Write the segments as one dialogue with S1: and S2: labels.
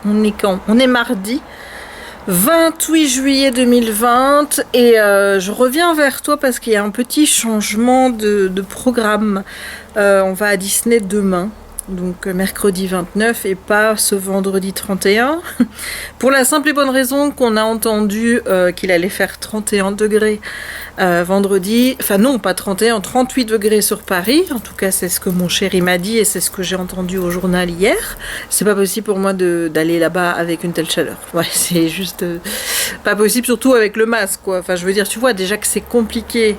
S1: On est quand? On est mardi 28 juillet 2020 et je reviens vers toi parce qu'il y a un petit changement de programme. On va à Disney demain. Donc mercredi 29 et pas ce vendredi 31. Pour la simple et bonne raison qu'on a entendu qu'il allait faire 31 degrés vendredi. Enfin non, pas 31, 38 degrés sur Paris. En tout cas, c'est ce que mon chéri m'a dit et c'est ce que j'ai entendu au journal hier. C'est pas possible pour moi d'aller là-bas avec une telle chaleur. Ouais, c'est juste pas possible, surtout avec le masque, quoi. Enfin, je veux dire, tu vois déjà que c'est compliqué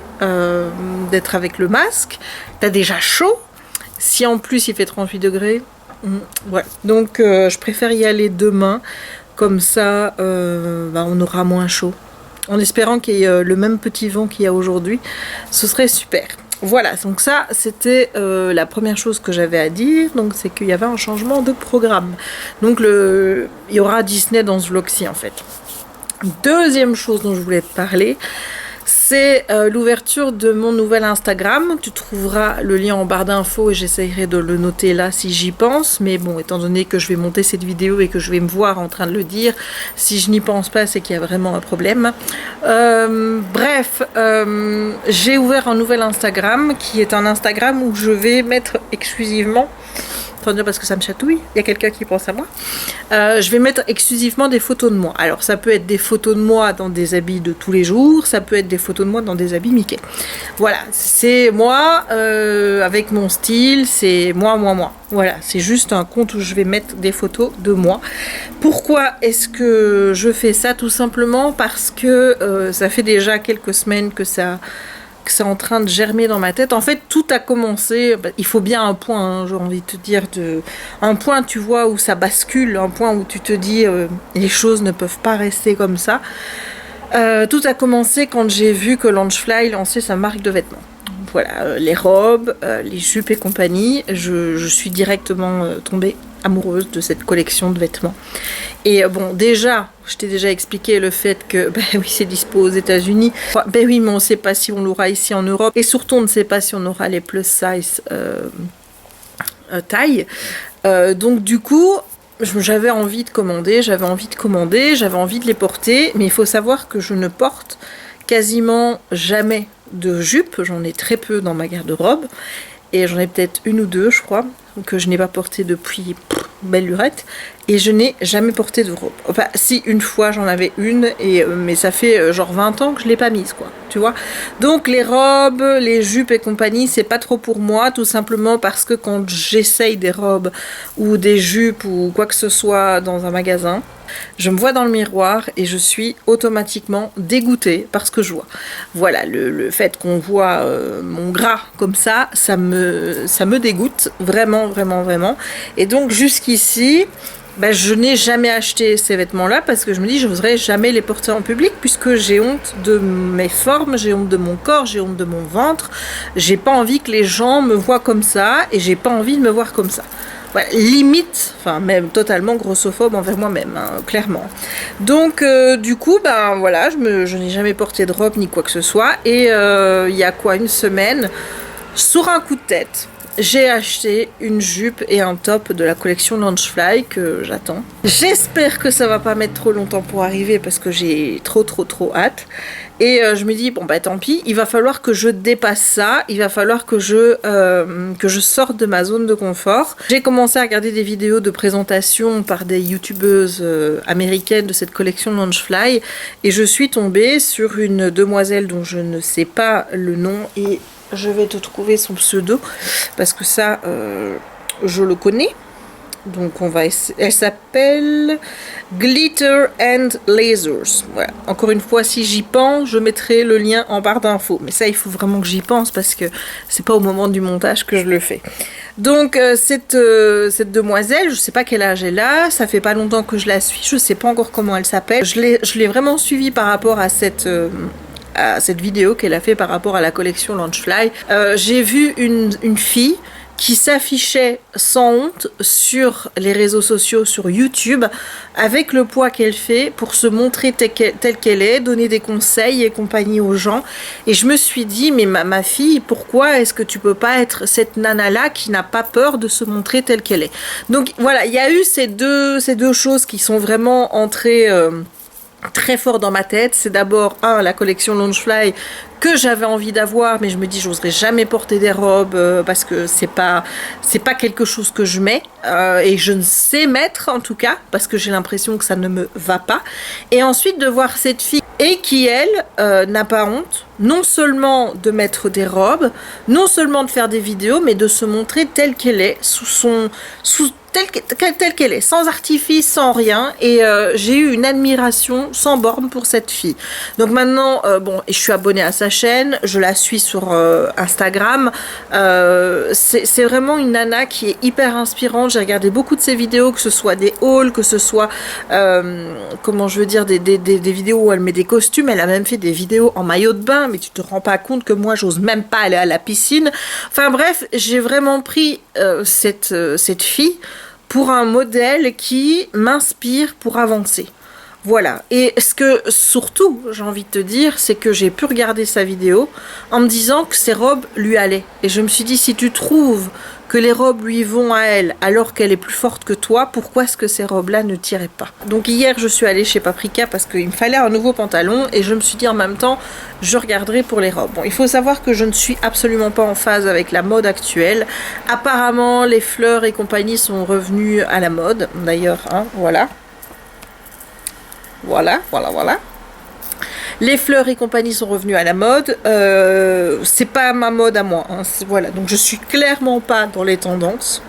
S1: d'être avec le masque. T'as déjà chaud. Si en plus il fait 38 degrés, voilà. Donc je préfère y aller demain, comme ça on aura moins chaud. En espérant qu'il y ait le même petit vent qu'il y a aujourd'hui, ce serait super. Voilà, donc ça c'était la première chose que j'avais à dire, donc c'est qu'il y avait un changement de programme. Donc il y aura Disney dans ce vlog-ci en fait. Deuxième chose dont je voulais te parler, c'est l'ouverture de mon nouvel Instagram. Tu trouveras le lien en barre d'infos et j'essayerai de le noter là si j'y pense. Mais bon, étant donné que je vais monter cette vidéo et que je vais me voir en train de le dire, si je n'y pense pas, c'est qu'il y a vraiment un problème. Bref, j'ai ouvert un nouvel Instagram qui est un Instagram où je vais mettre exclusivement... parce que ça me chatouille, il y a quelqu'un qui pense à moi. Je vais mettre exclusivement des photos de moi. Alors ça peut être des photos de moi dans des habits de tous les jours, ça peut être des photos de moi dans des habits Mickey. Voilà, c'est moi avec mon style, c'est moi. Voilà, c'est juste un compte où je vais mettre des photos de moi. Pourquoi est-ce que je fais ça? Tout simplement parce que ça fait déjà quelques semaines que c'est en train de germer dans ma tête. En fait, tout a commencé, il faut bien un point, hein, j'ai envie de te dire, un point, tu vois, où ça bascule, un point où tu te dis, les choses ne peuvent pas rester comme ça. Tout a commencé quand j'ai vu que Loungefly lançait sa marque de vêtements. Voilà, les robes, les jupes et compagnie, je suis directement tombée amoureuse de cette collection de vêtements. Et bon, déjà, je t'ai déjà expliqué le fait que, oui, c'est dispo aux États-Unis. Enfin, oui, mais on ne sait pas si on l'aura ici en Europe. Et surtout, on ne sait pas si on aura les plus size taille. Donc, du coup, j'avais envie de commander, j'avais envie de les porter. Mais il faut savoir que je ne porte quasiment jamais de jupe. J'en ai très peu dans ma garde-robe. Et j'en ai peut-être une ou deux, je crois, que je n'ai pas porté depuis belle lurette. Et je n'ai jamais porté de robe. Enfin, si, une fois, j'en avais une, mais ça fait genre 20 ans que je ne l'ai pas mise, quoi. Tu vois? Donc, les robes, les jupes et compagnie, c'est pas trop pour moi, tout simplement parce que quand j'essaye des robes ou des jupes ou quoi que ce soit dans un magasin, je me vois dans le miroir et je suis automatiquement dégoûtée par ce que je vois. Voilà, le fait qu'on voit mon gras comme ça me dégoûte vraiment. Et donc jusqu'ici, je n'ai jamais acheté ces vêtements-là parce que je me dis je n'oserais jamais les porter en public puisque j'ai honte de mes formes, j'ai honte de mon corps, j'ai honte de mon ventre. J'ai pas envie que les gens me voient comme ça et j'ai pas envie de me voir comme ça. Ouais, limite, enfin même totalement grossophobe envers moi-même, hein, clairement. Donc du coup, voilà, je n'ai jamais porté de robe ni quoi que ce soit. Et il y a quoi, une semaine, sur un coup de tête, j'ai acheté une jupe et un top de la collection Loungefly que j'attends. J'espère que ça va pas mettre trop longtemps pour arriver parce que j'ai trop hâte. Et je me dis, bon tant pis, il va falloir que je dépasse ça, il va falloir que je sorte de ma zone de confort. J'ai commencé à regarder des vidéos de présentation par des youtubeuses américaines de cette collection Loungefly et je suis tombée sur une demoiselle dont je ne sais pas le nom et je vais te trouver son pseudo parce que ça, je le connais. Donc elle s'appelle Glitter and Lasers. Voilà. Encore une fois, si j'y pense, je mettrai le lien en barre d'infos. Mais ça, il faut vraiment que j'y pense parce que c'est pas au moment du montage que je le fais. Donc cette demoiselle, je sais pas quel âge elle a, ça fait pas longtemps que je la suis, je sais pas encore comment elle s'appelle. Je l'ai vraiment suivie par rapport à cette vidéo qu'elle a fait par rapport à la collection Loungefly. J'ai vu une fille qui s'affichait sans honte sur les réseaux sociaux, sur YouTube, avec le poids qu'elle fait pour se montrer telle qu'elle est, donner des conseils et compagnie aux gens. Et je me suis dit, mais ma fille, pourquoi est-ce que tu peux pas être cette nana-là qui n'a pas peur de se montrer telle qu'elle est? Donc voilà, il y a eu ces deux choses qui sont vraiment entrées très fort dans ma tête. C'est d'abord la collection Loungefly que j'avais envie d'avoir, mais je me dis j'oserais jamais porter des robes parce que c'est pas quelque chose que je mets et je ne sais mettre en tout cas parce que j'ai l'impression que ça ne me va pas. Et ensuite de voir cette fille et qui elle n'a pas honte non seulement de mettre des robes, non seulement de faire des vidéos, mais de se montrer telle qu'elle est telle qu'elle est, sans artifice, sans rien. Et j'ai eu une admiration sans borne pour cette fille. Donc maintenant, je suis abonnée à sa chaîne, je la suis sur Instagram. C'est vraiment une nana qui est hyper inspirante. J'ai regardé beaucoup de ses vidéos, que ce soit des hauls, que ce soit, des vidéos où elle met des costumes. Elle a même fait des vidéos en maillot de bain, mais tu te rends pas compte que moi, j'ose même pas aller à la piscine. Enfin bref, j'ai vraiment pris cette fille pour un modèle qui m'inspire pour avancer. Voilà. Et ce que surtout j'ai envie de te dire, c'est que j'ai pu regarder sa vidéo en me disant que ses robes lui allaient. Et je me suis dit, si tu trouves que les robes lui vont à elle alors qu'elle est plus forte que toi, pourquoi est-ce que ces robes-là ne tiraient pas? Donc hier, je suis allée chez Paprika parce qu'il me fallait un nouveau pantalon et je me suis dit en même temps, je regarderai pour les robes. Bon, il faut savoir que je ne suis absolument pas en phase avec la mode actuelle. Apparemment, les fleurs et compagnie sont revenus à la mode. D'ailleurs, voilà. Voilà. Les fleurs et compagnie sont revenus à la mode. C'est pas ma mode à moi. Voilà. Donc je suis clairement pas dans les tendances.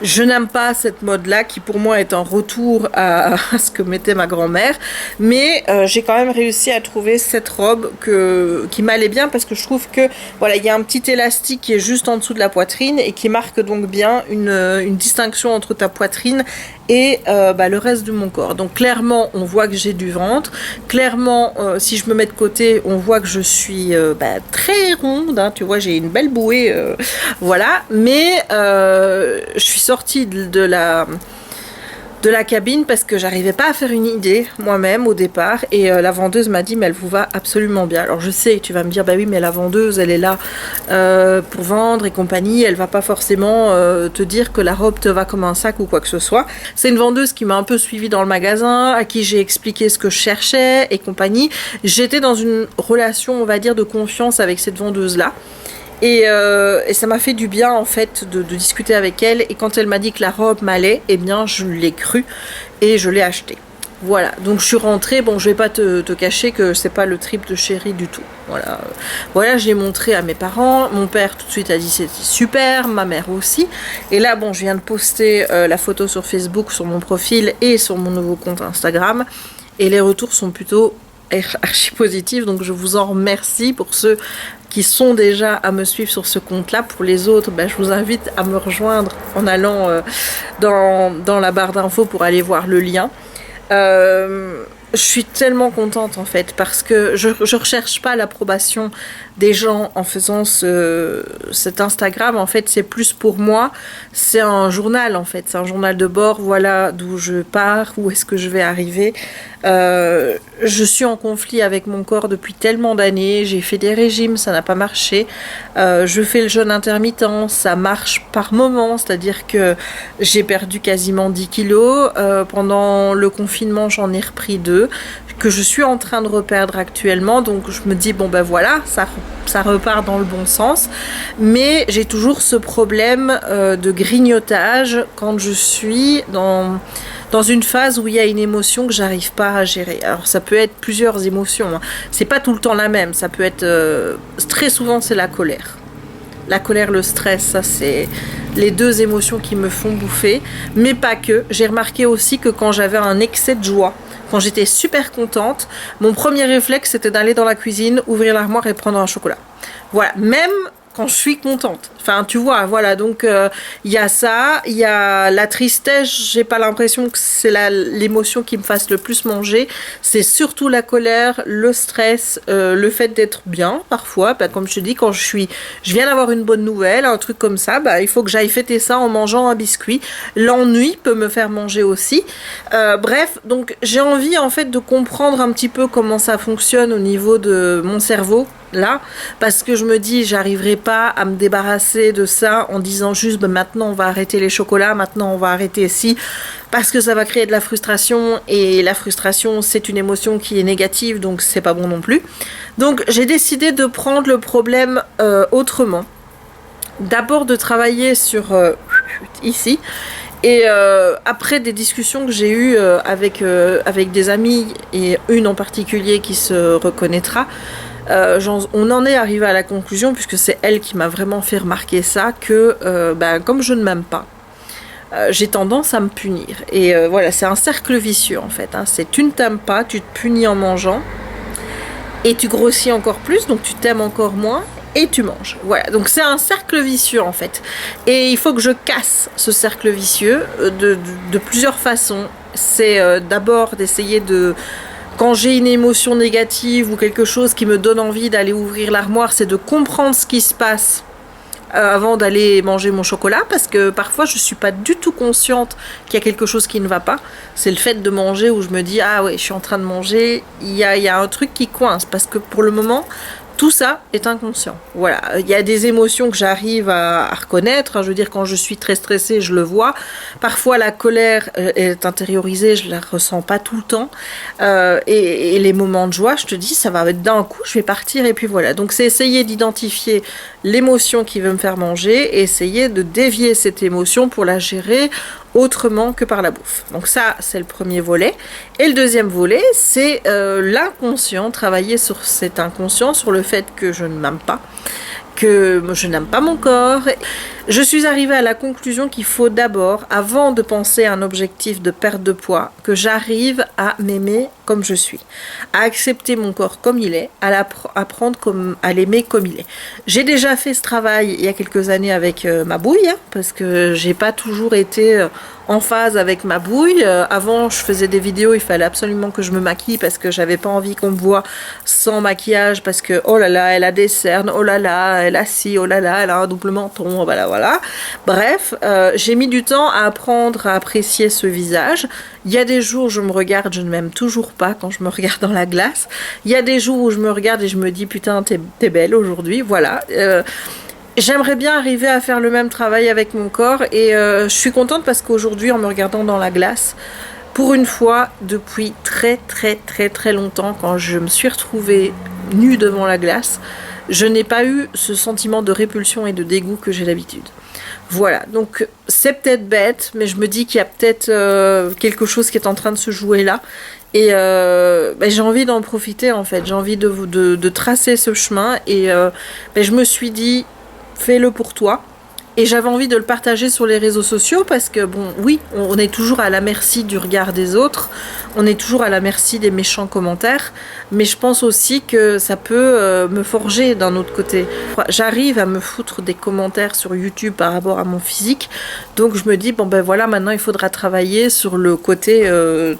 S1: Je n'aime pas cette mode-là qui pour moi est un retour à ce que mettait ma grand-mère. Mais j'ai quand même réussi à trouver cette robe qui m'allait bien parce que je trouve que voilà, il y a un petit élastique qui est juste en dessous de la poitrine et qui marque donc bien une distinction entre ta poitrine et le reste de mon corps. Donc clairement, on voit que j'ai du ventre. Clairement, si je me mets de côté, on voit que je suis très ronde. Tu vois, j'ai une belle bouée. Voilà. Mais je suis sortie de la cabine parce que j'arrivais pas à faire une idée moi-même au départ et la vendeuse m'a dit mais elle vous va absolument bien. Alors je sais, tu vas me dire bah oui mais la vendeuse elle est là pour vendre et compagnie, elle va pas forcément te dire que la robe te va comme un sac ou quoi que ce soit. C'est une vendeuse qui m'a un peu suivie dans le magasin, à qui j'ai expliqué ce que je cherchais et compagnie. J'étais dans une relation on va dire de confiance avec cette vendeuse là. Et ça m'a fait du bien en fait de discuter avec elle et quand elle m'a dit que la robe m'allait, eh bien je l'ai cru et je l'ai achetée. Voilà, donc je suis rentrée, bon je vais pas te cacher que c'est pas le trip de chérie du tout. Voilà, je l'ai montré à mes parents, mon père tout de suite a dit c'était super, ma mère aussi. Et là bon je viens de poster la photo sur Facebook, sur mon profil et sur mon nouveau compte Instagram et les retours sont plutôt archi positifs, donc je vous en remercie pour ceux qui sont déjà à me suivre sur ce compte-là. Pour les autres, je vous invite à me rejoindre en allant dans la barre d'infos pour aller voir le lien. Je suis tellement contente en fait parce que je recherche pas l'approbation des gens en faisant cet Instagram. En fait c'est plus pour moi, c'est un journal en fait, c'est un journal de bord, voilà d'où je pars, où est-ce que je vais arriver. Je suis en conflit avec mon corps depuis tellement d'années, j'ai fait des régimes, ça n'a pas marché, je fais le jeûne intermittent, ça marche par moment, c'est-à-dire que j'ai perdu quasiment 10 kilos, pendant le confinement j'en ai repris 2, que je suis en train de reperdre actuellement, donc je me dis bon voilà, ça repart dans le bon sens, mais j'ai toujours ce problème de grignotage quand je suis dans une phase où il y a une émotion que j'arrive pas à gérer. Alors ça peut être plusieurs émotions, c'est pas tout le temps la même, ça peut être très souvent c'est la colère. La colère, le stress, ça c'est les deux émotions qui me font bouffer, mais pas que. J'ai remarqué aussi que quand j'avais un excès de joie, quand j'étais super contente, mon premier réflexe c'était d'aller dans la cuisine, ouvrir l'armoire et prendre un chocolat. Voilà, même quand je suis contente. Enfin, tu vois, voilà. Donc, il y a ça. Il y a la tristesse. J'ai pas l'impression que c'est l'émotion qui me fasse le plus manger. C'est surtout la colère, le stress, le fait d'être bien, parfois. Bah, comme je te dis, quand je viens d'avoir une bonne nouvelle, un truc comme ça, bah, il faut que j'aille fêter ça en mangeant un biscuit. L'ennui peut me faire manger aussi. Bref, donc, j'ai envie, en fait, de comprendre un petit peu comment ça fonctionne au niveau de mon cerveau. Là, parce que je me dis, j'arriverai pas à me débarrasser de ça en disant juste, ben maintenant on va arrêter les chocolats, maintenant on va arrêter ci, parce que ça va créer de la frustration, et la frustration c'est une émotion qui est négative, donc c'est pas bon non plus. Donc j'ai décidé de prendre le problème autrement. D'abord de travailler sur ici. Et après des discussions que j'ai eues avec des amis, et une en particulier qui se reconnaîtra, on en est arrivé à la conclusion, puisque c'est elle qui m'a vraiment fait remarquer ça, que comme je ne m'aime pas, j'ai tendance à me punir. Et voilà, c'est un cercle vicieux en fait. Hein. C'est tu ne t'aimes pas, tu te punis en mangeant, et tu grossis encore plus, donc tu t'aimes encore moins, et tu manges. Voilà, donc c'est un cercle vicieux en fait. Et il faut que je casse ce cercle vicieux de plusieurs façons. C'est d'abord d'essayer de... Quand j'ai une émotion négative ou quelque chose qui me donne envie d'aller ouvrir l'armoire, c'est de comprendre ce qui se passe avant d'aller manger mon chocolat, parce que parfois je suis pas du tout consciente qu'il y a quelque chose qui ne va pas. C'est le fait de manger où je me dis ah ouais, je suis en train de manger, il y a un truc qui coince, parce que pour le moment tout ça est inconscient. Voilà, il y a des émotions que j'arrive à reconnaître. Je veux dire, quand je suis très stressée, je le vois. Parfois, la colère est intériorisée, je la ressens pas tout le temps. Et les moments de joie, je te dis, ça va être d'un coup, je vais partir et puis voilà. Donc, c'est essayer d'identifier l'émotion qui veut me faire manger et essayer de dévier cette émotion pour la gérer autrement que par la bouffe. Donc ça, c'est le premier volet. Et le deuxième volet, c'est l'inconscient, travailler sur cet inconscient, sur le fait que je ne m'aime pas, que je n'aime pas mon corps. Je suis arrivée à la conclusion qu'il faut d'abord, avant de penser à un objectif de perte de poids, que j'arrive à m'aimer comme je suis, à accepter mon corps comme il est, à apprendre à l'aimer comme il est. J'ai déjà fait ce travail il y a quelques années avec ma bouille, hein, parce que j'ai pas toujours été en phase avec ma bouille. Avant, je faisais des vidéos, il fallait absolument que je me maquille parce que j'avais pas envie qu'on me voit sans maquillage, parce que oh là là, elle a des cernes, oh là là, elle a ci, oh là là, elle a un double menton, voilà, voilà. Bref, j'ai mis du temps à apprendre à apprécier ce visage. Il y a des jours où je me regarde, je ne m'aime toujours pas quand je me regarde dans la glace. Il y a des jours où je me regarde et je me dis putain, t'es belle aujourd'hui, voilà. J'aimerais bien arriver à faire le même travail avec mon corps, et je suis contente parce qu'aujourd'hui, en me regardant dans la glace, pour une fois, depuis très très très très longtemps, quand je me suis retrouvée nue devant la glace, je n'ai pas eu ce sentiment de répulsion et de dégoût que j'ai d'habitude. Voilà, donc c'est peut-être bête, mais je me dis qu'il y a peut-être quelque chose qui est en train de se jouer là. Et j'ai envie d'en profiter en fait, j'ai envie de tracer ce chemin, et je me suis dit, fais-le pour toi. Et j'avais envie de le partager sur les réseaux sociaux parce que, bon, oui, on est toujours à la merci du regard des autres, on est toujours à la merci des méchants commentaires, mais je pense aussi que ça peut me forger d'un autre côté. J'arrive à me foutre des commentaires sur YouTube par rapport à mon physique, donc je me dis, bon ben voilà, maintenant il faudra travailler sur le côté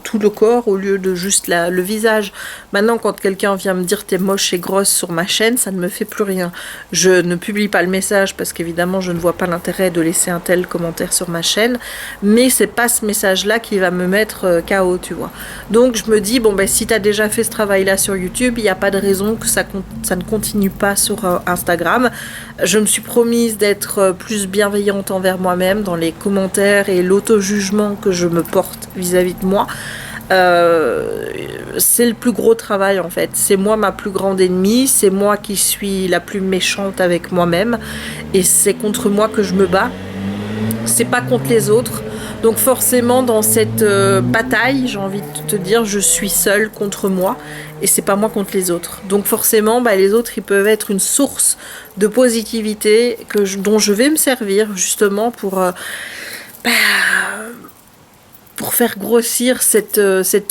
S1: tout le corps au lieu de juste le visage. Maintenant, quand quelqu'un vient me dire t'es moche et grosse sur ma chaîne, ça ne me fait plus rien. Je ne publie pas le message parce qu'évidemment je ne vois pas l'intérêt de laisser un tel commentaire sur ma chaîne, mais c'est pas ce message là qui va me mettre KO, tu vois. Donc je me dis, bon ben si tu as déjà fait ce travail là sur YouTube, il n'y a pas de raison que ça ne continue pas sur Instagram. Je me suis promise d'être plus bienveillante envers moi-même dans les commentaires et l'auto-jugement que je me porte vis-à-vis de moi. C'est le plus gros travail en fait, c'est moi ma plus grande ennemie, c'est moi qui suis la plus méchante avec moi-même, et c'est contre moi que je me bats, c'est pas contre les autres. Donc forcément dans cette bataille, j'ai envie de te dire, je suis seule contre moi, et c'est pas moi contre les autres. Donc forcément les autres ils peuvent être une source de positivité dont je vais me servir justement pour pour faire grossir cette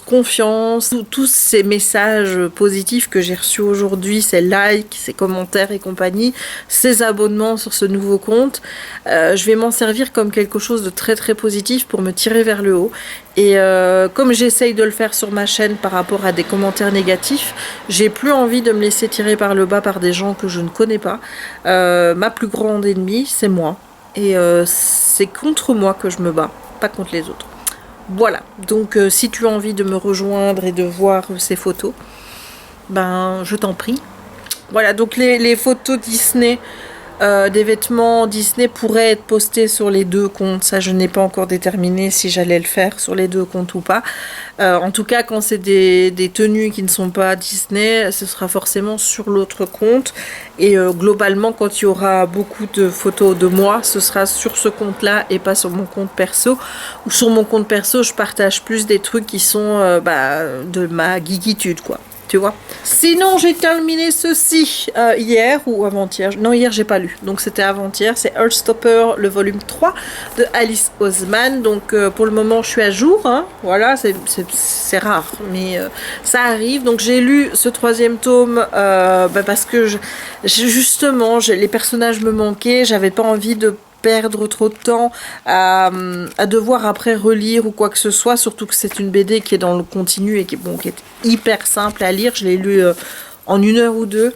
S1: confiance, tous ces messages positifs que j'ai reçus aujourd'hui, ces likes, ces commentaires et compagnie, ces abonnements sur ce nouveau compte, je vais m'en servir comme quelque chose de très très positif pour me tirer vers le haut. Et comme j'essaye de le faire sur ma chaîne par rapport à des commentaires négatifs, j'ai plus envie de me laisser tirer par le bas par des gens que je ne connais pas. Ma plus grande ennemie, c'est moi. Et c'est contre moi que je me bats, pas contre les autres. Voilà, donc si tu as envie de me rejoindre et de voir ces photos, ben je t'en prie. Voilà, donc les photos Disney, des vêtements Disney pourraient être postées sur les deux comptes. Ça, je n'ai pas encore déterminé si j'allais le faire sur les deux comptes ou pas. En tout cas, quand c'est des tenues qui ne sont pas Disney, ce sera forcément sur l'autre compte. Et globalement, quand il y aura beaucoup de photos de moi, ce sera sur ce compte-là et pas sur mon compte perso. Ou sur mon compte perso, je partage plus des trucs qui sont de ma geekitude, quoi. Tu vois. Sinon, j'ai terminé ceci hier ou avant-hier. Non, hier, j'ai pas lu. Donc, c'était avant-hier. C'est Heartstopper, le volume 3 de Alice Oseman. Donc, pour le moment, je suis à jour. Hein. Voilà, c'est rare. Mais ça arrive. Donc, j'ai lu ce troisième tome parce que justement, les personnages me manquaient. J'avais pas envie de perdre trop de temps à devoir après relire ou quoi que ce soit, surtout que c'est une BD qui est dans le continu et qui est hyper simple à lire. Je l'ai lu en 1 heure ou 2.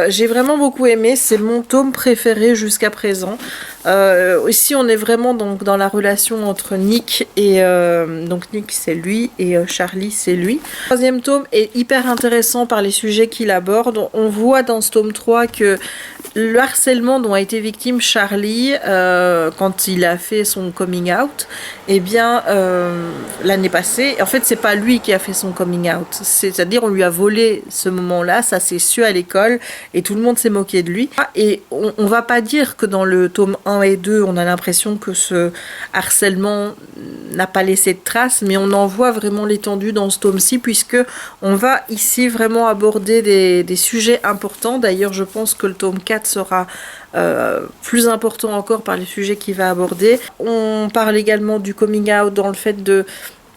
S1: J'ai vraiment beaucoup aimé, c'est mon tome préféré jusqu'à présent. Ici on est vraiment donc dans la relation entre Nick et donc Nick c'est lui et Charlie c'est lui. Le troisième tome est hyper intéressant par les sujets qu'il aborde. On voit dans ce tome 3 que le harcèlement dont a été victime Charlie quand il a fait son coming out, eh bien l'année passée, en fait c'est pas lui qui a fait son coming out, c'est-à-dire on lui a volé ce moment-là, ça s'est su à l'école et tout le monde s'est moqué de lui. Et on va pas dire que dans le tome 1 et 2 on a l'impression que ce harcèlement n'a pas laissé de traces, mais on en voit vraiment l'étendue dans ce tome-ci, puisque on va ici vraiment aborder des sujets importants. D'ailleurs je pense que le tome 4 sera plus important encore par les sujets qu'il va aborder. On parle également du coming out dans le fait de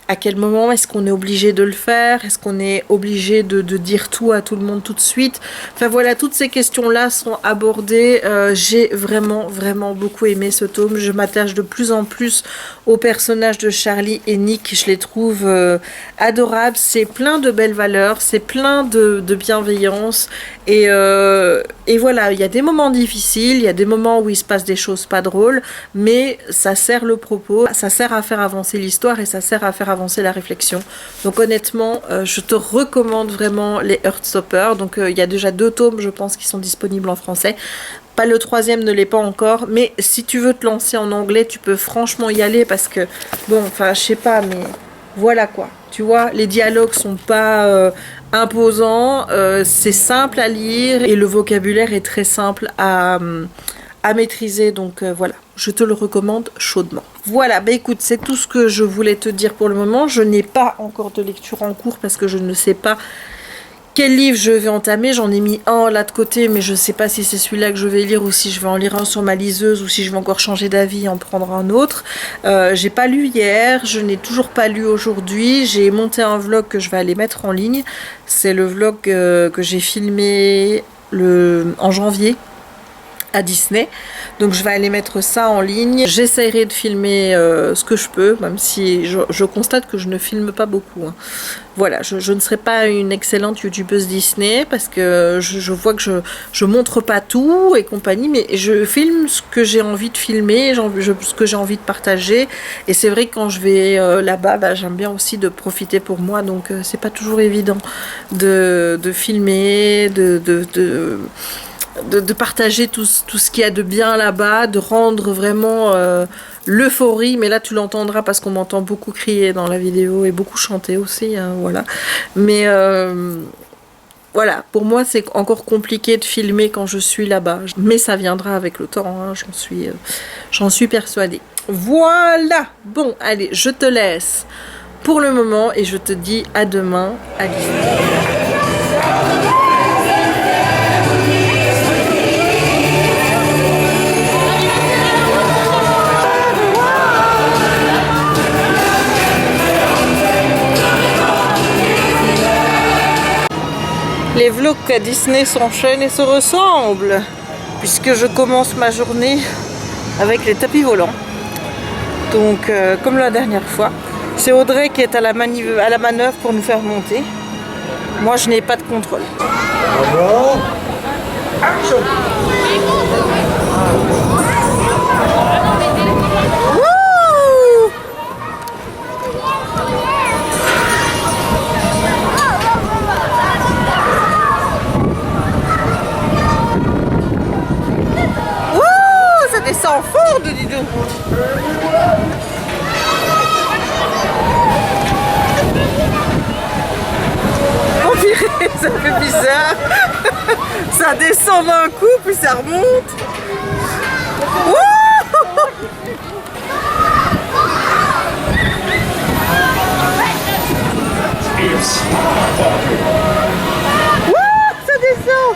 S1: à quel moment est-ce qu'on est obligé de le faire, est-ce qu'on est obligé de dire tout à tout le monde tout de suite. Enfin voilà, toutes ces questions-là sont abordées. J'ai vraiment beaucoup aimé ce tome. Je m'attache de plus en plus aux personnages de Charlie et Nick. Je les trouve adorables. C'est plein de belles valeurs, c'est plein de bienveillance. Et voilà, il y a des moments difficiles, il y a des moments où il se passe des choses pas drôles, mais ça sert le propos, ça sert à faire avancer l'histoire et ça sert à faire avancer la réflexion. Donc honnêtement, je te recommande vraiment les Heartstopper. Donc il y a déjà 2 tomes, je pense, qui sont disponibles en français. Pas le troisième ne l'est pas encore, mais si tu veux te lancer en anglais, tu peux franchement y aller parce que, bon, enfin, je sais pas, mais voilà quoi. Tu vois, les dialogues sont pas imposants, c'est simple à lire et le vocabulaire est très simple à maîtriser. Donc voilà, je te le recommande chaudement. Voilà, bah écoute, c'est tout ce que je voulais te dire pour le moment. Je n'ai pas encore de lecture en cours parce que je ne sais pas quel livre je vais entamer. J'en ai mis un là de côté, mais je ne sais pas si c'est celui-là que je vais lire ou si je vais en lire un sur ma liseuse ou si je vais encore changer d'avis et en prendre un autre. J'ai pas lu hier, je n'ai toujours pas lu aujourd'hui. J'ai monté un vlog que je vais aller mettre en ligne. C'est le vlog que j'ai filmé en janvier à Disney, donc je vais aller mettre ça en ligne. J'essaierai de filmer ce que je peux, même si je constate que je ne filme pas beaucoup, hein. Voilà, je ne serai pas une excellente youtubeuse Disney parce que je vois que je montre pas tout et compagnie, mais je filme ce que j'ai envie de filmer, ce que j'ai envie de partager. Et c'est vrai que quand je vais là-bas, bah, j'aime bien aussi de profiter pour moi, donc c'est pas toujours évident de filmer, de partager tout ce qu'il y a de bien là-bas, de rendre vraiment l'euphorie. Mais là tu l'entendras parce qu'on m'entend beaucoup crier dans la vidéo et beaucoup chanter aussi, hein, voilà. Mais voilà, pour moi c'est encore compliqué de filmer quand je suis là-bas, mais ça viendra avec le temps, hein, j'en suis persuadée. Voilà, bon allez, je te laisse pour le moment et je te dis à demain à Disney. les vlogs à Disney s'enchaînent et se ressemblent, puisque je commence ma journée avec les tapis volants. Donc, comme la dernière fois, c'est Audrey qui est à la manœuvre pour nous faire monter. Moi, je n'ai pas de contrôle. Ça descend fort, dis donc. On dirait, ça fait bizarre. Ça descend d'un coup, puis ça remonte. Ça descend.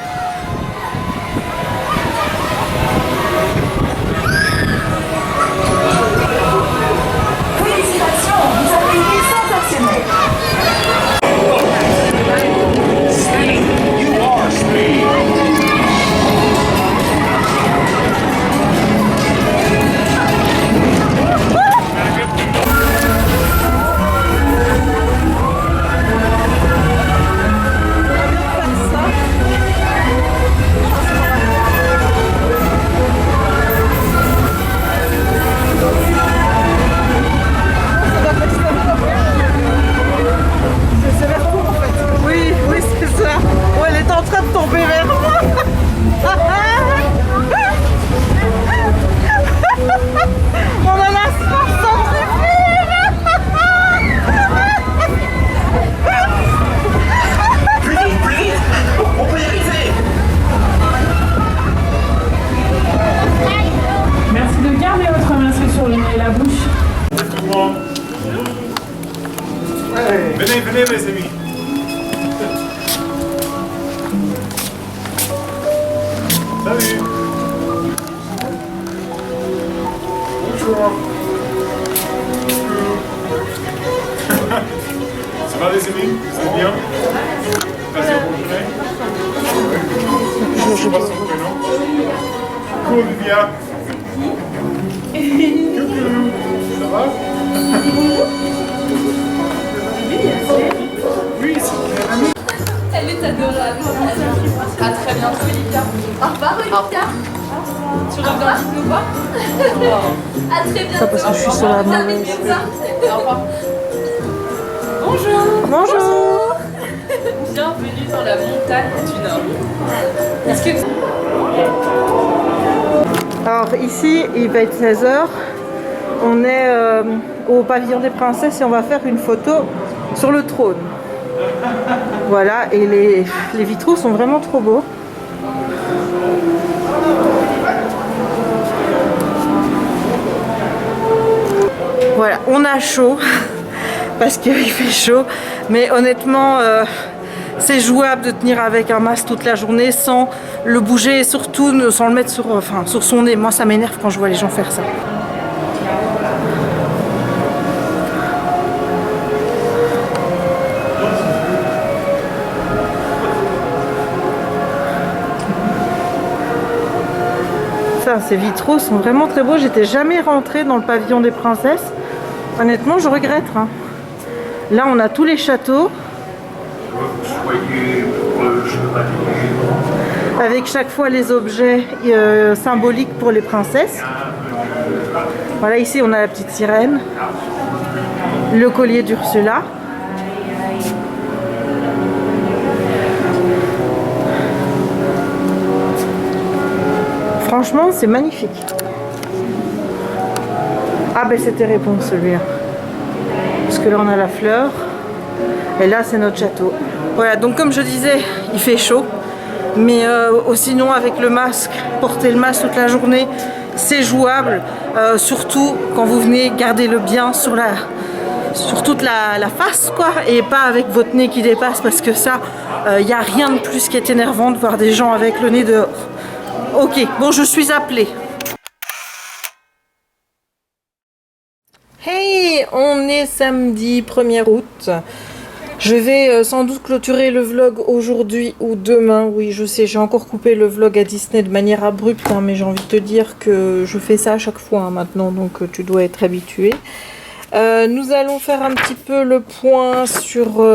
S2: Félicitations, vous avez été sensationnel.
S3: You are speed.
S4: Venez mes amis. Salut. Bonjour. Ça va les amis? Vous allez bien? Passez un bon journée? Je sais pas son prénom. Cool, Vivia. Coucou. Ça va? Oui, c'est
S5: Elle est adorable. À très bientôt, Olivia. Au revoir, Olivia. Tu reviens vite nous voir? À très bientôt.
S1: Ça parce que je suis sur la mauvaise.
S5: Au revoir. Bonjour.
S1: Bonjour.
S5: Bienvenue dans la montagne du Nord. Est-ce que
S1: Alors ici, il va être 16h. On est au pavillon des princesses et on va faire une photo sur le trône. Voilà, et les vitraux sont vraiment trop beaux. Voilà, on a chaud parce qu'il fait chaud, mais honnêtement, c'est jouable de tenir avec un masque toute la journée sans le bouger et surtout sans le mettre sur son nez. Moi, ça m'énerve quand je vois les gens faire ça. Ces vitraux sont vraiment très beaux. J'étais jamais rentrée dans le pavillon des princesses. Honnêtement, je regrette. Hein. Là, on a tous les châteaux. Avec chaque fois les objets symboliques pour les princesses. Voilà, ici, on a la petite sirène. Le collier d'Ursula. Franchement, c'est magnifique. Ah ben c'était réponse celui-là. Parce que là on a la fleur. Et là c'est notre château. Voilà, donc comme je disais, il fait chaud. Mais sinon avec le masque, porter le masque toute la journée, c'est jouable. Surtout quand vous venez garder le bien sur toute la face quoi. Et pas avec votre nez qui dépasse. Parce que ça, il n'y a rien de plus qui est énervant de voir des gens avec le nez dehors. Ok, bon, je suis appelée. Hey, on est samedi 1er août. Je vais sans doute clôturer le vlog aujourd'hui ou demain. Oui, je sais, j'ai encore coupé le vlog à Disney de manière abrupte, hein, mais j'ai envie de te dire que je fais ça à chaque fois hein, maintenant, donc tu dois être habitué. Nous allons faire un petit peu le point sur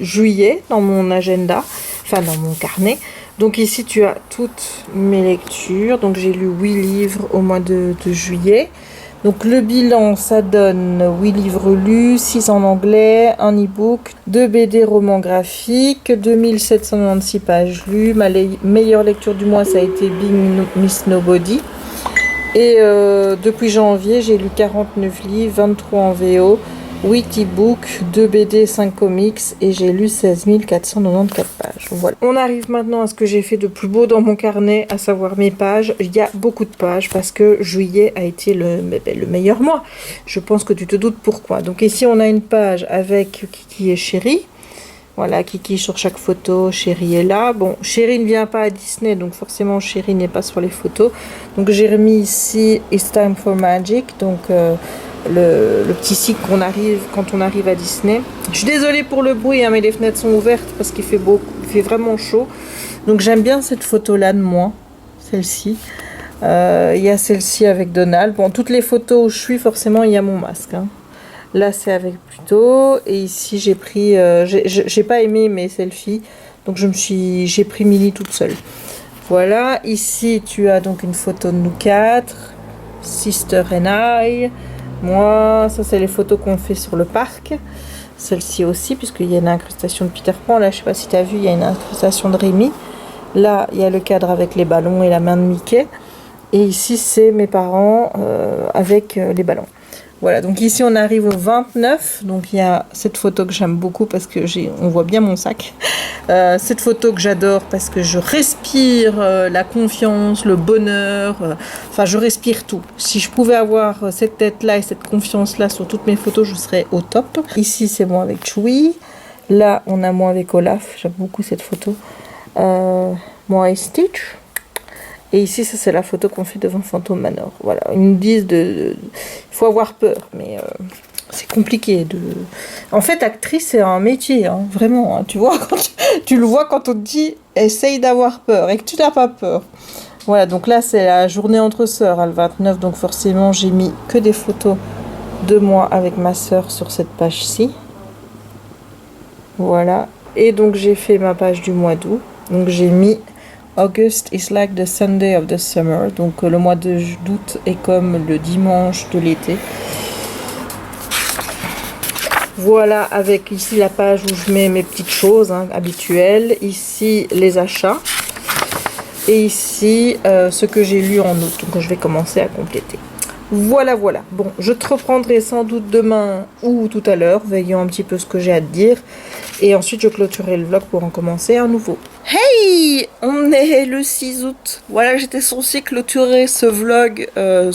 S1: juillet dans mon agenda, enfin dans mon carnet. Donc ici tu as toutes mes lectures, donc j'ai lu 8 livres au mois de juillet. Donc le bilan, ça donne 8 livres lus, 6 en anglais, un e-book, 2 BD romans graphiques, 2796 pages lues. Ma meilleure lecture du mois, ça a été Being Miss Nobody. Et depuis janvier, j'ai lu 49 livres, 23 en VO, 8 e-books, 2 BD, 5 comics et j'ai lu 16 494 pages. Voilà. On arrive maintenant à ce que j'ai fait de plus beau dans mon carnet, à savoir mes pages. Il y a beaucoup de pages parce que juillet a été le meilleur mois. Je pense que tu te doutes pourquoi. Donc ici, on a une page avec Kiki et Chéri. Voilà, Kiki sur chaque photo, Chéri est là. Bon, Chéri ne vient pas à Disney, donc forcément Chéri n'est pas sur les photos. Donc j'ai remis ici It's Time for Magic, donc le petit cycle qu'on arrive quand on arrive à Disney. Je suis désolée pour le bruit, hein, mais les fenêtres sont ouvertes parce qu'il fait beau, il fait vraiment chaud. Donc j'aime bien cette photo-là de moi, celle-ci. Il y a celle-ci avec Donald. Bon, toutes les photos où je suis, forcément, il y a mon masque. Hein. Là, c'est avec Pluto. Et ici, j'ai pris... j'ai pas aimé mes selfies. Donc, j'ai pris Millie toute seule. Voilà. Ici, tu as donc une photo de nous 4. Sister and I. Moi, ça, c'est les photos qu'on fait sur le parc. Celle-ci aussi, puisqu'il y a une incrustation de Peter Pan. Là, je sais pas si tu as vu, il y a une incrustation de Rémi. Là, il y a le cadre avec les ballons et la main de Mickey. Et ici, c'est mes parents avec les ballons. Voilà, donc ici on arrive au 29, donc il y a cette photo que j'aime beaucoup parce que on voit bien mon sac. Cette photo que j'adore parce que je respire la confiance, le bonheur, enfin je respire tout. Si je pouvais avoir cette tête-là et cette confiance-là sur toutes mes photos, je serais au top. Ici c'est moi avec Chewie, là on a moi avec Olaf, j'aime beaucoup cette photo. Moi et Stitch. Et ici, ça c'est la photo qu'on fait devant Phantom Manor. Voilà, ils nous disent il faut avoir peur, mais c'est compliqué. En fait, actrice, c'est un métier, hein, vraiment. Hein, tu vois, tu le vois quand on te dit essaye d'avoir peur et que tu n'as pas peur. Voilà, donc là, c'est la journée entre sœurs, hein, le 29. Donc forcément, j'ai mis que des photos de moi avec ma sœur sur cette page-ci. Voilà. Et donc, j'ai fait ma page du mois d'août. Donc, j'ai mis August is like the Sunday of the summer. Donc le mois d'août est comme le dimanche de l'été. Voilà, avec ici la page où je mets mes petites choses hein, habituelles. Ici les achats. Et ici ce que j'ai lu en août. Donc je vais commencer à compléter. Voilà, voilà. Bon, je te reprendrai sans doute demain ou tout à l'heure, voyons un petit peu ce que j'ai à te dire. Et ensuite, je clôturerai le vlog pour en commencer un nouveau. Hey! On est le 6 août. Voilà, j'étais censée clôturer ce vlog le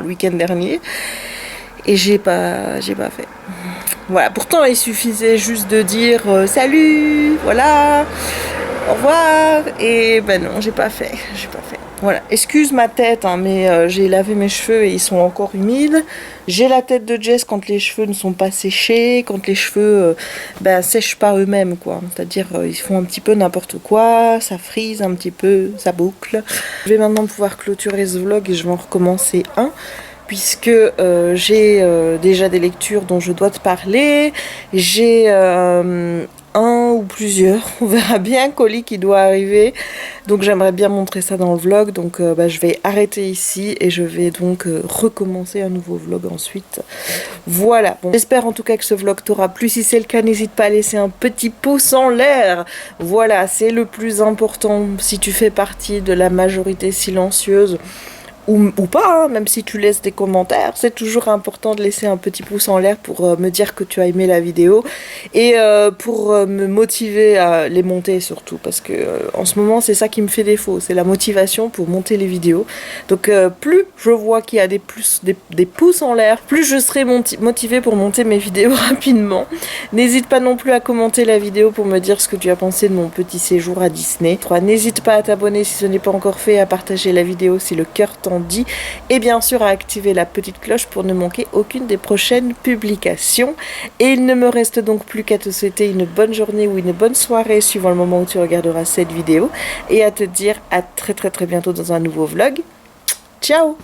S1: week-end dernier. Et j'ai pas fait. Voilà, pourtant, il suffisait juste de dire salut, voilà, au revoir. Et ben non, j'ai pas fait. Voilà, excuse ma tête, hein, mais j'ai lavé mes cheveux et ils sont encore humides. J'ai la tête de Jess quand les cheveux ne sont pas séchés, quand les cheveux sèchent pas eux-mêmes, quoi. C'est-à-dire, ils font un petit peu n'importe quoi, ça frise un petit peu, ça boucle. Je vais maintenant pouvoir clôturer ce vlog et je vais en recommencer un. Puisque j'ai déjà des lectures dont je dois te parler. J'ai un ou plusieurs, on verra bien, colis qui doit arriver. Donc j'aimerais bien montrer ça dans le vlog. Donc je vais arrêter ici et je vais donc recommencer un nouveau vlog ensuite. Voilà, bon, j'espère en tout cas que ce vlog t'aura plu. Si c'est le cas, n'hésite pas à laisser un petit pouce en l'air. Voilà, c'est le plus important si tu fais partie de la majorité silencieuse. Ou pas, hein, même si tu laisses des commentaires, c'est toujours important de laisser un petit pouce en l'air pour me dire que tu as aimé la vidéo et pour me motiver à les monter surtout, parce que en ce moment c'est ça qui me fait défaut, c'est la motivation pour monter les vidéos. Donc plus je vois qu'il y a des pouces en l'air, plus je serai motivée pour monter mes vidéos rapidement. N'hésite pas non plus à commenter la vidéo pour me dire ce que tu as pensé de mon petit séjour à Disney. N'hésite pas à t'abonner si ce n'est pas encore fait, à partager la vidéo si le cœur t'en t'ont dit, et bien sûr à activer la petite cloche pour ne manquer aucune des prochaines publications. Et il ne me reste donc plus qu'à te souhaiter une bonne journée ou une bonne soirée suivant le moment où tu regarderas cette vidéo et à te dire à très bientôt dans un nouveau vlog. Ciao!